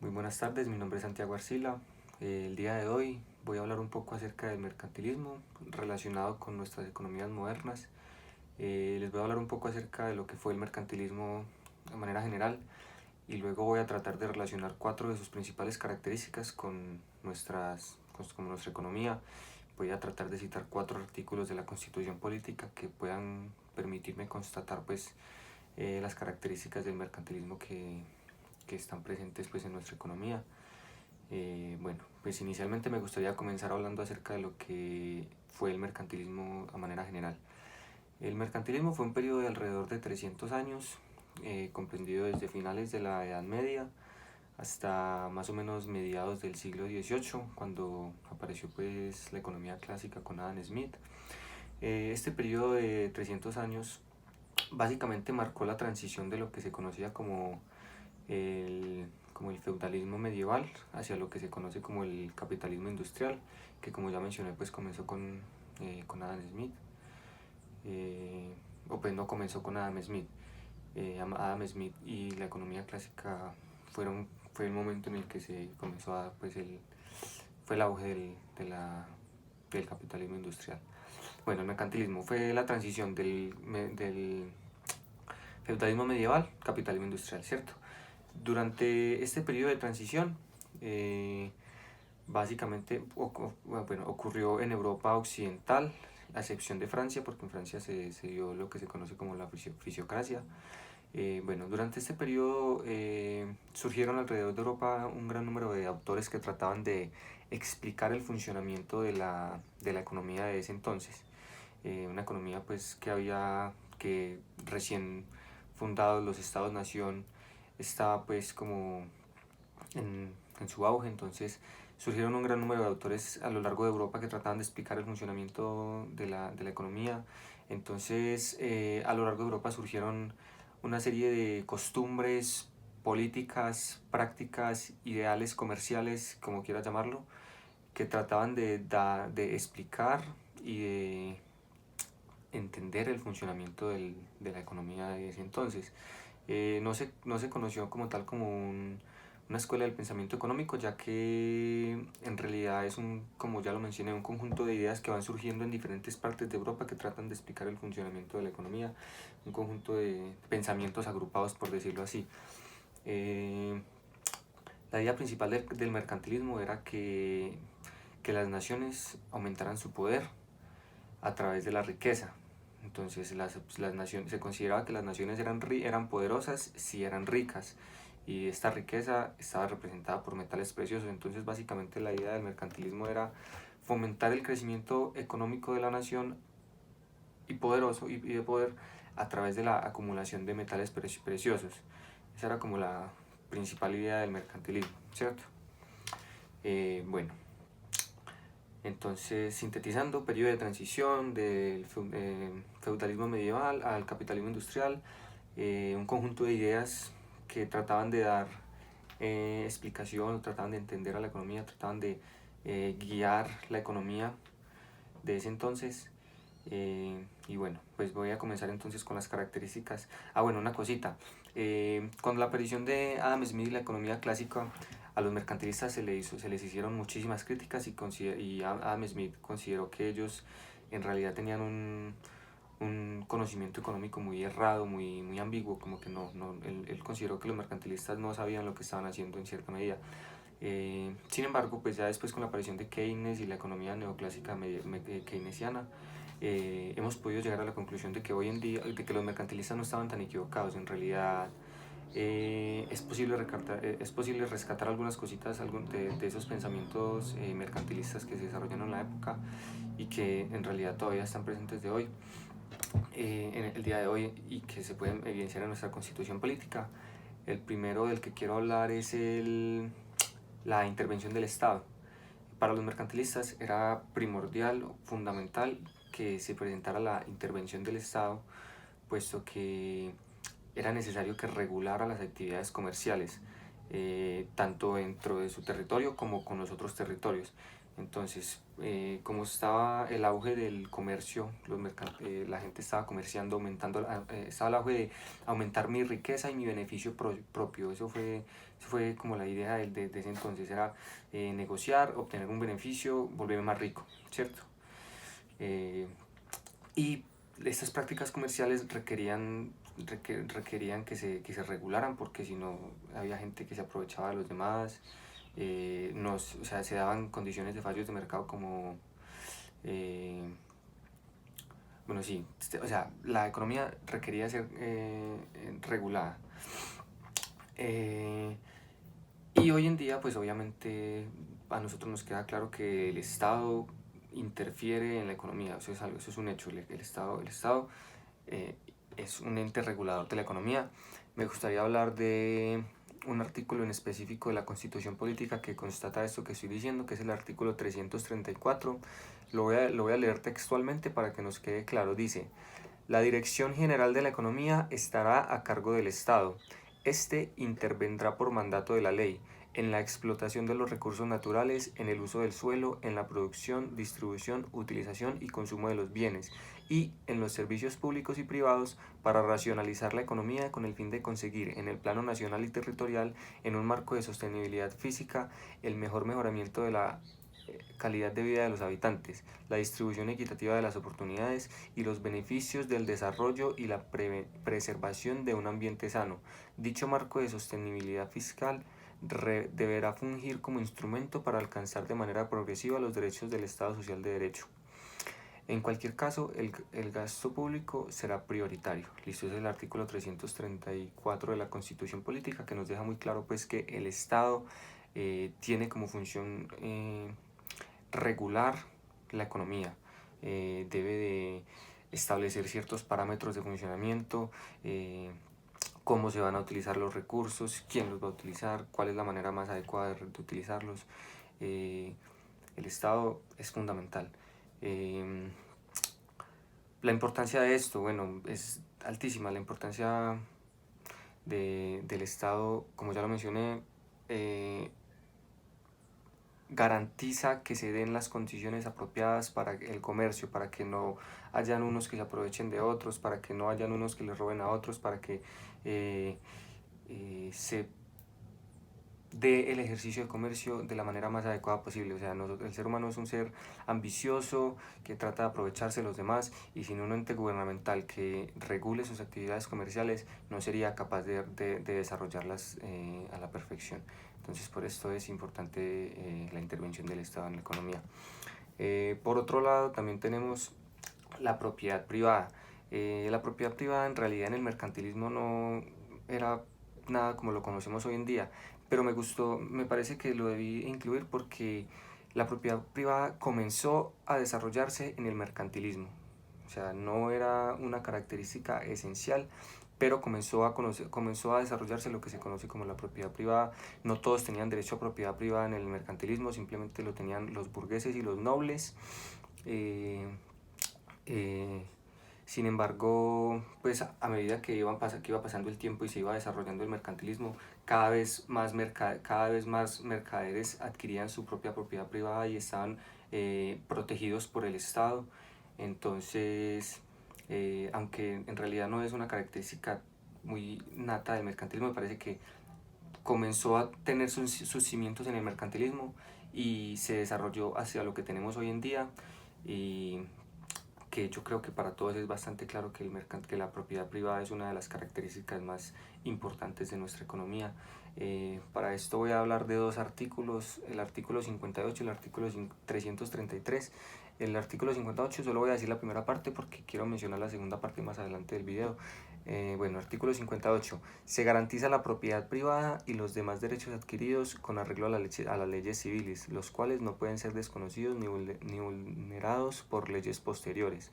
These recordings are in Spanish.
Muy buenas tardes, mi nombre es Santiago Arcila. El día de hoy voy a hablar un poco acerca del mercantilismo relacionado con nuestras economías modernas. Les voy a hablar un poco acerca de lo que fue el mercantilismo de manera general y luego voy a tratar de relacionar cuatro de sus principales características con nuestra economía. Voy a tratar de citar cuatro artículos de la Constitución Política que puedan permitirme constatar las características del mercantilismo que están presentes en nuestra economía. Pues inicialmente me gustaría comenzar hablando acerca de lo que fue el mercantilismo a manera general. El mercantilismo fue un periodo de alrededor de 300 años, comprendido desde finales de la Edad Media hasta más o menos mediados del siglo XVIII, cuando apareció la economía clásica con Adam Smith. Este periodo de 300 años básicamente marcó la transición de lo que se conocía el, como el feudalismo medieval hacia lo que se conoce como el capitalismo industrial, que como ya mencioné comenzó con Adam Smith, o pues no comenzó con Adam Smith. Adam Smith y la economía clásica fue el momento en el que se comenzó fue el auge del capitalismo industrial. Bueno, el mercantilismo fue la transición del feudalismo medieval, capitalismo industrial, ¿cierto? Durante este periodo de transición, básicamente ocurrió en Europa occidental, a excepción de Francia, porque en Francia se dio lo que se conoce como la fisiocracia. Durante este periodo surgieron alrededor de Europa un gran número de autores que trataban de explicar el funcionamiento de la economía de ese entonces. Una economía que recién fundados los estados-nación estaba como en su auge. Entonces surgieron un gran número de autores a lo largo de Europa que trataban de explicar el funcionamiento de la economía. Entonces a lo largo de Europa surgieron una serie de costumbres, políticas, prácticas, ideales comerciales, como quieras llamarlo, que trataban de explicar y de entender el funcionamiento de la economía de ese entonces. No se conoció como tal como una escuela del pensamiento económico, ya que en realidad como ya lo mencioné, un conjunto de ideas que van surgiendo en diferentes partes de Europa que tratan de explicar el funcionamiento de la economía, un conjunto de pensamientos agrupados, por decirlo así. Eh, la idea principal del mercantilismo era que las naciones aumentaran su poder a través de la riqueza. Entonces las naciones, se consideraba que las naciones eran poderosas si eran ricas, y esta riqueza estaba representada por metales preciosos. Entonces básicamente la idea del mercantilismo era fomentar el crecimiento económico de la nación y de poder a través de la acumulación de metales preciosos. Esa era como la principal idea del mercantilismo, ¿cierto? Bueno, entonces, sintetizando, periodo de transición del feudalismo medieval al capitalismo industrial, un conjunto de ideas que trataban de dar explicación, trataban de entender a la economía, trataban de guiar la economía de ese entonces. Y bueno, pues voy a comenzar entonces con las características. Una cosita. Con la aparición de Adam Smith y la economía clásica, a los mercantilistas se les hicieron muchísimas críticas, y Adam Smith consideró que ellos en realidad tenían un conocimiento económico muy errado, muy ambiguo, como que él consideró que los mercantilistas no sabían lo que estaban haciendo en cierta medida. Sin embargo, pues ya después, con la aparición de Keynes y la economía neoclásica keynesiana, hemos podido llegar a la conclusión de que hoy en día, de que los mercantilistas no estaban tan equivocados. En realidad es posible rescatar algunas cositas de esos pensamientos mercantilistas que se desarrollaron en la época y que en realidad todavía están presentes en el día de hoy, y que se pueden evidenciar en nuestra constitución política. El primero del que quiero hablar es la intervención del Estado. Para los mercantilistas era primordial, fundamental, que se presentara la intervención del Estado, puesto que era necesario que regulara las actividades comerciales, tanto dentro de su territorio como con los otros territorios. Entonces, como estaba el auge del comercio, la gente estaba comerciando, estaba el auge de aumentar mi riqueza y mi beneficio propio. Eso fue como la idea de ese entonces, era negociar, obtener un beneficio, volverme más rico, ¿cierto? Eh, y estas prácticas comerciales requerían que se regularan, porque si no había gente que se aprovechaba de los demás. O sea, se daban condiciones de fallos de mercado como, eh, bueno, sí, o sea, la economía requería ser regulada. Eh, y hoy en día, pues obviamente a nosotros nos queda claro que el Estado interfiere en la economía. Eso es un hecho. El Estado eh, es un ente regulador de la economía. Me gustaría hablar de un artículo en específico de la Constitución Política que constata esto que estoy diciendo, que es el artículo 334. Lo voy a leer textualmente para que nos quede claro. Dice: la Dirección General de la Economía estará a cargo del Estado. Este intervendrá por mandato de la ley en la explotación de los recursos naturales, en el uso del suelo, en la producción, distribución, utilización y consumo de los bienes, y en los servicios públicos y privados, para racionalizar la economía con el fin de conseguir, en el plano nacional y territorial, en un marco de sostenibilidad física, el mejor mejoramiento de la calidad de vida de los habitantes, la distribución equitativa de las oportunidades y los beneficios del desarrollo y la preservación de un ambiente sano. Dicho marco de sostenibilidad fiscal deberá fungir como instrumento para alcanzar de manera progresiva los derechos del Estado Social de Derecho. En cualquier caso, el gasto público será prioritario. Listo, es el artículo 334 de la Constitución Política, que nos deja muy claro pues que el Estado tiene como función regular la economía, debe de establecer ciertos parámetros de funcionamiento, cómo se van a utilizar los recursos, quién los va a utilizar, cuál es la manera más adecuada de utilizarlos. El Estado es fundamental. La importancia de esto, bueno, es altísima. La importancia del Estado, como ya lo mencioné, garantiza que se den las condiciones apropiadas para el comercio, para que no hayan unos que se aprovechen de otros, para que no hayan unos que les roben a otros, para que se dé el ejercicio de comercio de la manera más adecuada posible. O sea, el ser humano es un ser ambicioso que trata de aprovecharse de los demás, y sin un ente gubernamental que regule sus actividades comerciales no sería capaz de desarrollarlas a la perfección. Entonces, por esto es importante la intervención del Estado en la economía. Por otro lado, también tenemos la propiedad privada. La propiedad privada en realidad en el mercantilismo no era nada como lo conocemos hoy en día, pero me parece que lo debí incluir porque la propiedad privada comenzó a desarrollarse en el mercantilismo. O sea, no era una característica esencial, pero comenzó a desarrollarse lo que se conoce como la propiedad privada. No todos tenían derecho a propiedad privada en el mercantilismo, simplemente lo tenían los burgueses y los nobles. Eh, eh, Sin embargo, pues a medida que que iba pasando el tiempo y se iba desarrollando el mercantilismo, cada vez más mercaderes adquirían su propia propiedad privada y estaban protegidos por el Estado. Entonces, aunque en realidad no es una característica muy nata del mercantilismo, me parece que comenzó a tener sus cimientos en el mercantilismo y se desarrolló hacia lo que tenemos hoy en día. Y que yo creo que para todos es bastante claro que que la propiedad privada es una de las características más importantes de nuestra economía. Para esto voy a hablar de dos artículos, el artículo 58 y el artículo 333. El artículo 58 solo voy a decir la primera parte porque quiero mencionar la segunda parte más adelante del video. Bueno, artículo 58. Se garantiza la propiedad privada y los demás derechos adquiridos con arreglo a las leyes civiles, los cuales no pueden ser desconocidos ni vulnerados por leyes posteriores.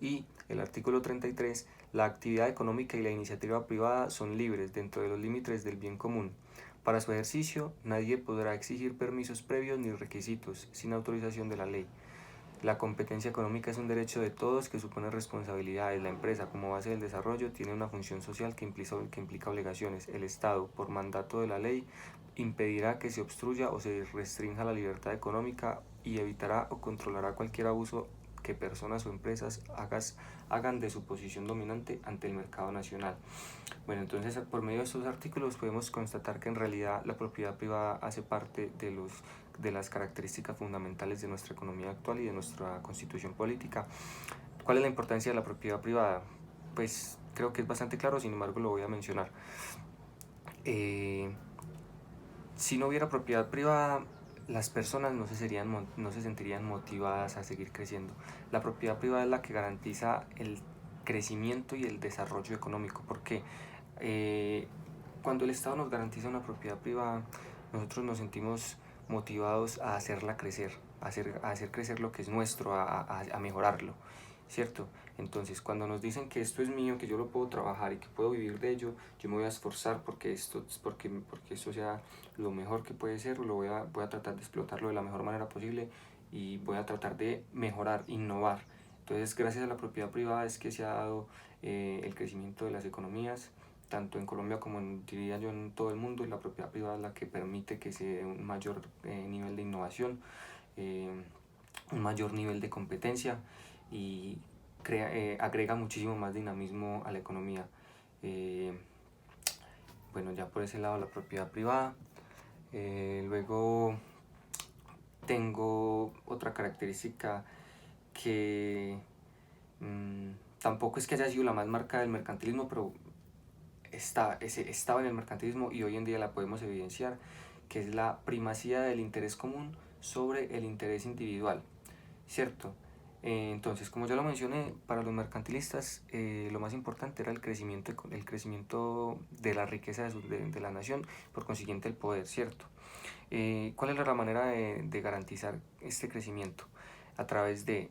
Y el artículo 33. La actividad económica y la iniciativa privada son libres dentro de los límites del bien común. Para su ejercicio, nadie podrá exigir permisos previos ni requisitos sin autorización de la ley. La competencia económica es un derecho de todos que supone responsabilidades. La empresa, como base del desarrollo, tiene una función social que implica obligaciones. El Estado, por mandato de la ley, impedirá que se obstruya o se restrinja la libertad económica y evitará o controlará cualquier abuso que personas o empresas hagan de su posición dominante ante el mercado nacional. Bueno, entonces por medio de estos artículos podemos constatar que en realidad la propiedad privada hace parte de las características fundamentales de nuestra economía actual y de nuestra constitución política. ¿Cuál es la importancia de la propiedad privada? Pues creo que es bastante claro, sin embargo lo voy a mencionar. Si no hubiera propiedad privada, las personas no se sentirían motivadas a seguir creciendo. La propiedad privada es la que garantiza el crecimiento y el desarrollo económico, porque cuando el Estado nos garantiza una propiedad privada, nosotros nos sentimos motivados a hacerla crecer, a hacer crecer lo que es nuestro, a mejorarlo, ¿cierto? Entonces, cuando nos dicen que esto es mío, que yo lo puedo trabajar y que puedo vivir de ello, yo me voy a esforzar porque esto sea lo mejor que puede ser, voy a tratar de explotarlo de la mejor manera posible y voy a tratar de mejorar, innovar. Entonces, gracias a la propiedad privada es que se ha dado el crecimiento de las economías, tanto en Colombia como diría yo en todo el mundo. La propiedad privada es la que permite que se dé un mayor nivel de innovación, eh, un mayor nivel de competencia y agrega muchísimo más dinamismo a la economía. Bueno, ya por ese lado la propiedad privada. Luego tengo otra característica que tampoco es que haya sido la más marcada del mercantilismo, pero estaba en el mercantilismo y hoy en día la podemos evidenciar, que es la primacía del interés común sobre el interés individual, ¿cierto? Entonces, como ya lo mencioné, para los mercantilistas lo más importante era el crecimiento de la riqueza de la nación, por consiguiente el poder, ¿cierto? ¿Cuál es la manera de garantizar este crecimiento? A través de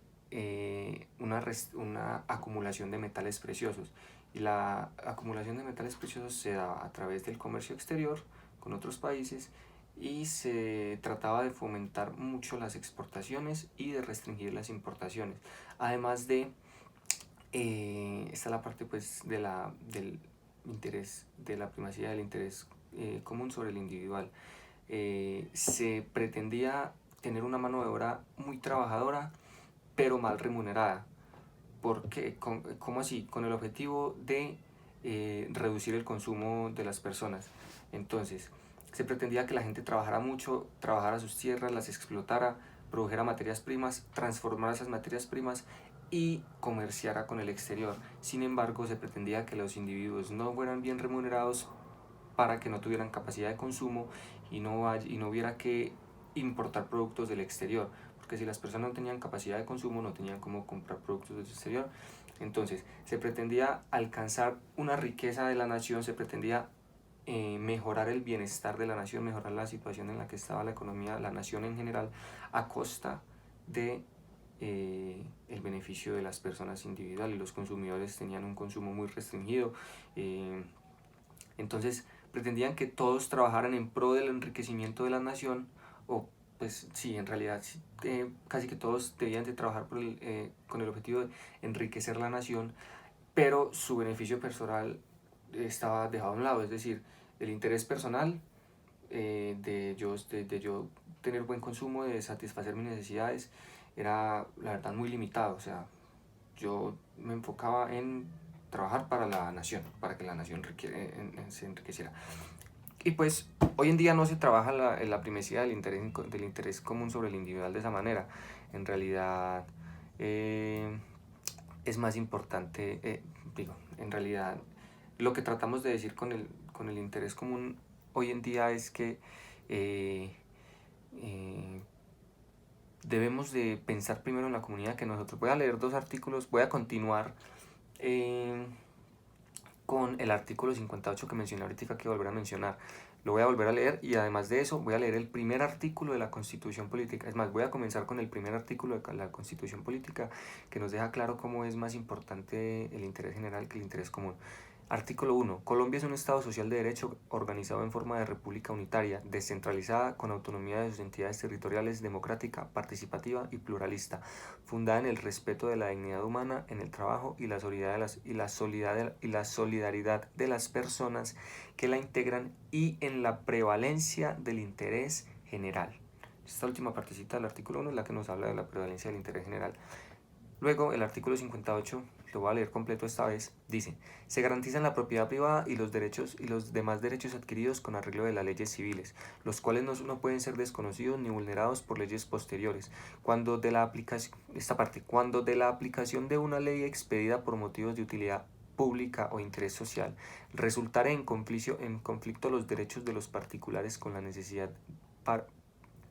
una acumulación de metales preciosos. Y la acumulación de metales preciosos se da a través del comercio exterior con otros países y se trataba de fomentar mucho las exportaciones y de restringir las importaciones. Además de, está la parte pues del interés, de la primacía del interés común sobre el individual. Se pretendía tener una mano de obra muy trabajadora, pero mal remunerada. ¿Por qué? ¿Cómo así? Con el objetivo de reducir el consumo de las personas. Entonces, se pretendía que la gente trabajara mucho, trabajara sus tierras, las explotara, produjera materias primas, transformara esas materias primas y comerciara con el exterior. Sin embargo, se pretendía que los individuos no fueran bien remunerados para que no tuvieran capacidad de consumo y no hubiera que importar productos del exterior, porque si las personas no tenían capacidad de consumo no tenían cómo comprar productos del exterior. Entonces se pretendía alcanzar una riqueza de la nación, se pretendía mejorar el bienestar de la nación, mejorar la situación en la que estaba la economía, la nación en general, a costa de el beneficio de las personas individuales. Los consumidores tenían un consumo muy restringido. Entonces pretendían que todos trabajaran en pro del enriquecimiento de la nación, o pues sí, en realidad casi que todos debían de trabajar con el objetivo de enriquecer la nación, pero su beneficio personal estaba dejado a un lado, es decir, el interés personal de yo tener buen consumo, de satisfacer mis necesidades, era la verdad muy limitado. O sea, yo me enfocaba en trabajar para la nación, para que la nación se enriqueciera. Y pues hoy en día no se trabaja la primacía del interés común sobre el individual de esa manera. En realidad es más importante, en realidad lo que tratamos de decir con el interés común hoy en día es que debemos de pensar primero en la comunidad que nosotros. Voy a leer dos artículos, voy a continuar con el artículo 58 que mencioné ahorita, que volver a mencionar. Lo voy a volver a leer y además de eso voy a leer el primer artículo de la Constitución Política. Es más, voy a comenzar con el primer artículo de la Constitución Política que nos deja claro cómo es más importante el interés general que el interés común. Artículo 1. Colombia es un Estado social de derecho organizado en forma de república unitaria, descentralizada, con autonomía de sus entidades territoriales, democrática, participativa y pluralista, fundada en el respeto de la dignidad humana, en el trabajo y la solidaridad de las personas que la integran y en la prevalencia del interés general. Esta última partecita del artículo 1 es la que nos habla de la prevalencia del interés general. Luego, el artículo 58, lo voy a leer completo esta vez, dice: se garantizan la propiedad privada y los derechos y los demás derechos adquiridos con arreglo de las leyes civiles, los cuales no pueden ser desconocidos ni vulnerados por leyes posteriores. Cuando de la aplicación de una ley expedida por motivos de utilidad pública o interés social resultare en conflicto los derechos de los particulares con la necesidad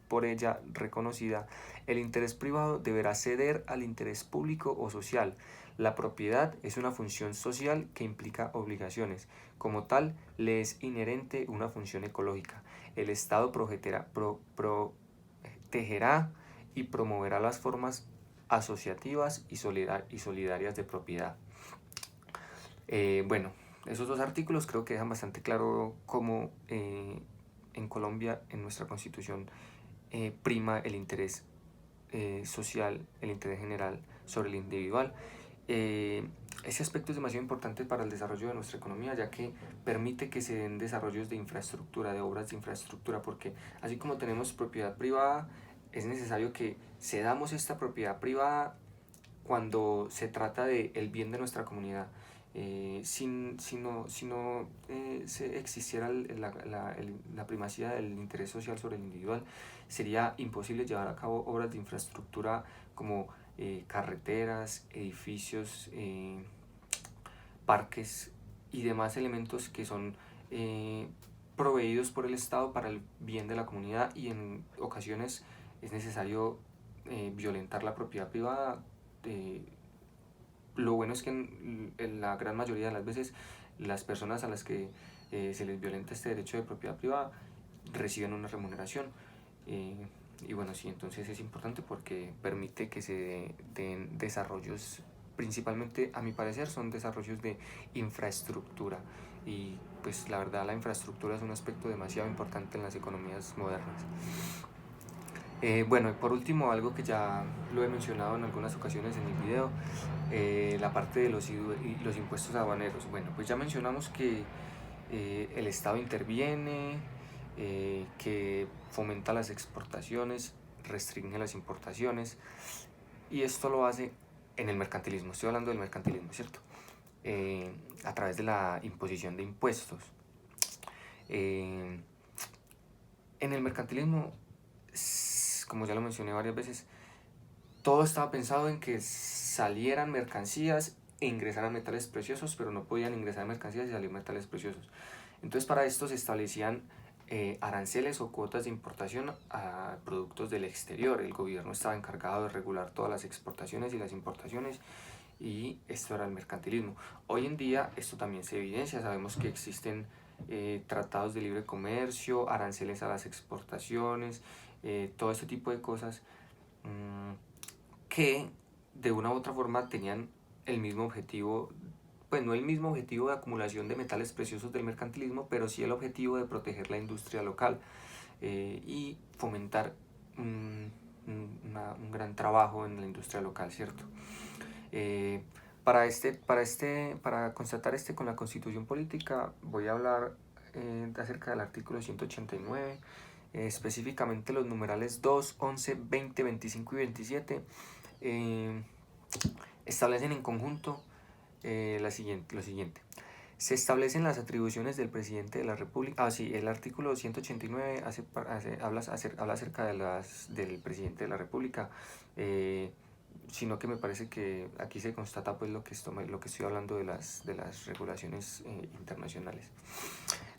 por ella reconocida, el interés privado deberá ceder al interés público o social. La propiedad es una función social que implica obligaciones. Como tal, le es inherente una función ecológica. El Estado protegerá y promoverá las formas asociativas y solidarias de propiedad. Bueno, esos dos artículos creo que dejan bastante claro cómo en Colombia, en nuestra Constitución, prima el interés social, el interés general sobre el individual. Ese aspecto es demasiado importante para el desarrollo de nuestra economía, ya que permite que se den desarrollos de infraestructura, de obras de infraestructura, porque así como tenemos propiedad privada, es necesario que cedamos esta propiedad privada cuando se trata del bien de nuestra comunidad. Si no existiera la primacía del interés social sobre el individual, sería imposible llevar a cabo obras de infraestructura como carreteras, edificios, parques y demás elementos que son proveídos por el Estado para el bien de la comunidad, y en ocasiones es necesario violentar la propiedad privada. Lo bueno es que en la gran mayoría de las veces las personas a las que se les violenta este derecho de propiedad privada reciben una remuneración. Y bueno, sí, entonces es importante porque permite que se den desarrollos, principalmente a mi parecer son desarrollos de infraestructura, y pues la verdad la infraestructura es un aspecto demasiado importante en las economías modernas. Bueno, y por último, algo que ya lo he mencionado en algunas ocasiones en el video, la parte de los impuestos aduaneros. Bueno, pues ya mencionamos que el Estado interviene, que fomenta las exportaciones, restringe las importaciones, y esto lo hace en el mercantilismo. Estoy hablando del mercantilismo, ¿cierto? A través de la imposición de impuestos. En el mercantilismo, como ya lo mencioné varias veces, todo estaba pensado en que salieran mercancías e ingresaran metales preciosos, pero no podían ingresar mercancías y salir metales preciosos. Entonces, para esto se establecían aranceles o cuotas de importación a productos del exterior. El gobierno estaba encargado de regular todas las exportaciones y las importaciones, y esto era el mercantilismo. Hoy en día esto también se evidencia. Sabemos que existen tratados de libre comercio, aranceles a las exportaciones, todo este tipo de cosas que de una u otra forma tenían el mismo objetivo, pues no el mismo objetivo de acumulación de metales preciosos del mercantilismo, pero sí el objetivo de proteger la industria local y fomentar un gran trabajo en la industria local, ¿cierto? Para constatar con la Constitución política, voy a hablar acerca del artículo 189, específicamente los numerales 2, 11, 20, 25 y 27. Establecen en conjunto lo siguiente. Se establecen las atribuciones del presidente de la República. El artículo 189 habla acerca del presidente de la República, sino que me parece que aquí se constata pues lo que estoy hablando de las regulaciones internacionales.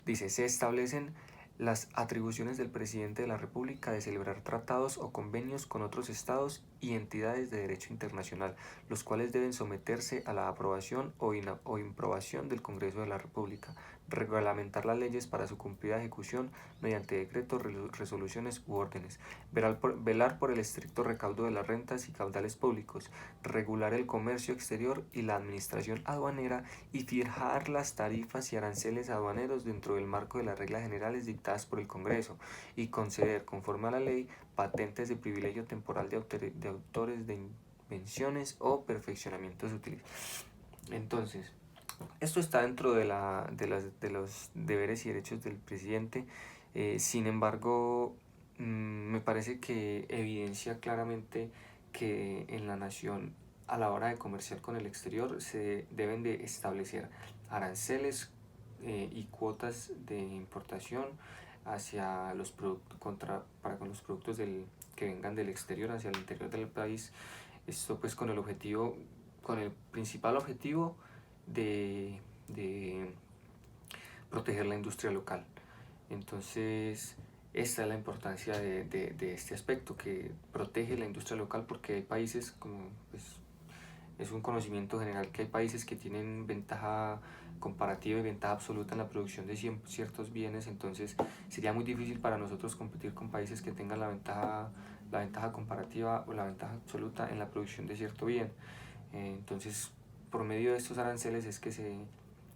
Dice: se establecen las atribuciones del presidente de la República de celebrar tratados o convenios con otros estados y entidades de derecho internacional, los cuales deben someterse a la aprobación o improbación del Congreso de la República, reglamentar las leyes para su cumplida ejecución mediante decretos, resoluciones u órdenes, velar por el estricto recaudo de las rentas y caudales públicos, regular el comercio exterior y la administración aduanera y fijar las tarifas y aranceles aduaneros dentro del marco de las reglas generales dictadas por el Congreso y conceder, conforme a la ley, patentes de privilegio temporal de autores de invenciones o perfeccionamientos útiles. Entonces, esto está dentro de los deberes y derechos del presidente. Sin embargo, me parece que evidencia claramente que en la nación, a la hora de comerciar con el exterior, se deben de establecer aranceles y cuotas de importación hacia los para con los productos que vengan del exterior hacia el interior del país. Esto pues con el principal objetivo de proteger la industria local. Entonces, esta es la importancia de este aspecto, que protege la industria local, porque hay países, como pues, es un conocimiento general, que hay países que tienen ventaja comparativa y ventaja absoluta en la producción de ciertos bienes. Entonces sería muy difícil para nosotros competir con países que tengan la ventaja comparativa o la ventaja absoluta en la producción de cierto bien. Entonces, por medio de estos aranceles es que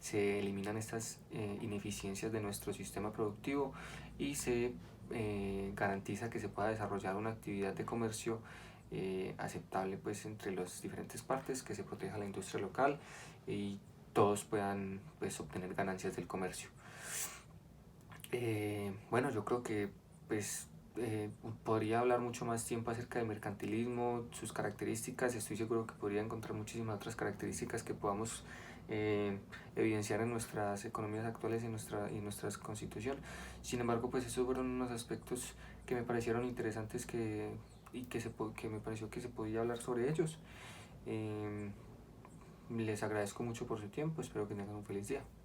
se eliminan estas ineficiencias de nuestro sistema productivo y se garantiza que se pueda desarrollar una actividad de comercio aceptable pues entre las diferentes partes, que se proteja la industria local y todos puedan pues obtener ganancias del comercio. Bueno, yo creo que pues podría hablar mucho más tiempo acerca del mercantilismo, sus características. Estoy seguro que podría encontrar muchísimas otras características que podamos evidenciar en nuestras economías actuales y en nuestra constitución. Sin embargo, pues esos fueron unos aspectos que me parecieron interesantes que me pareció que se podía hablar sobre ellos. Les agradezco mucho por su tiempo, espero que tengan un feliz día.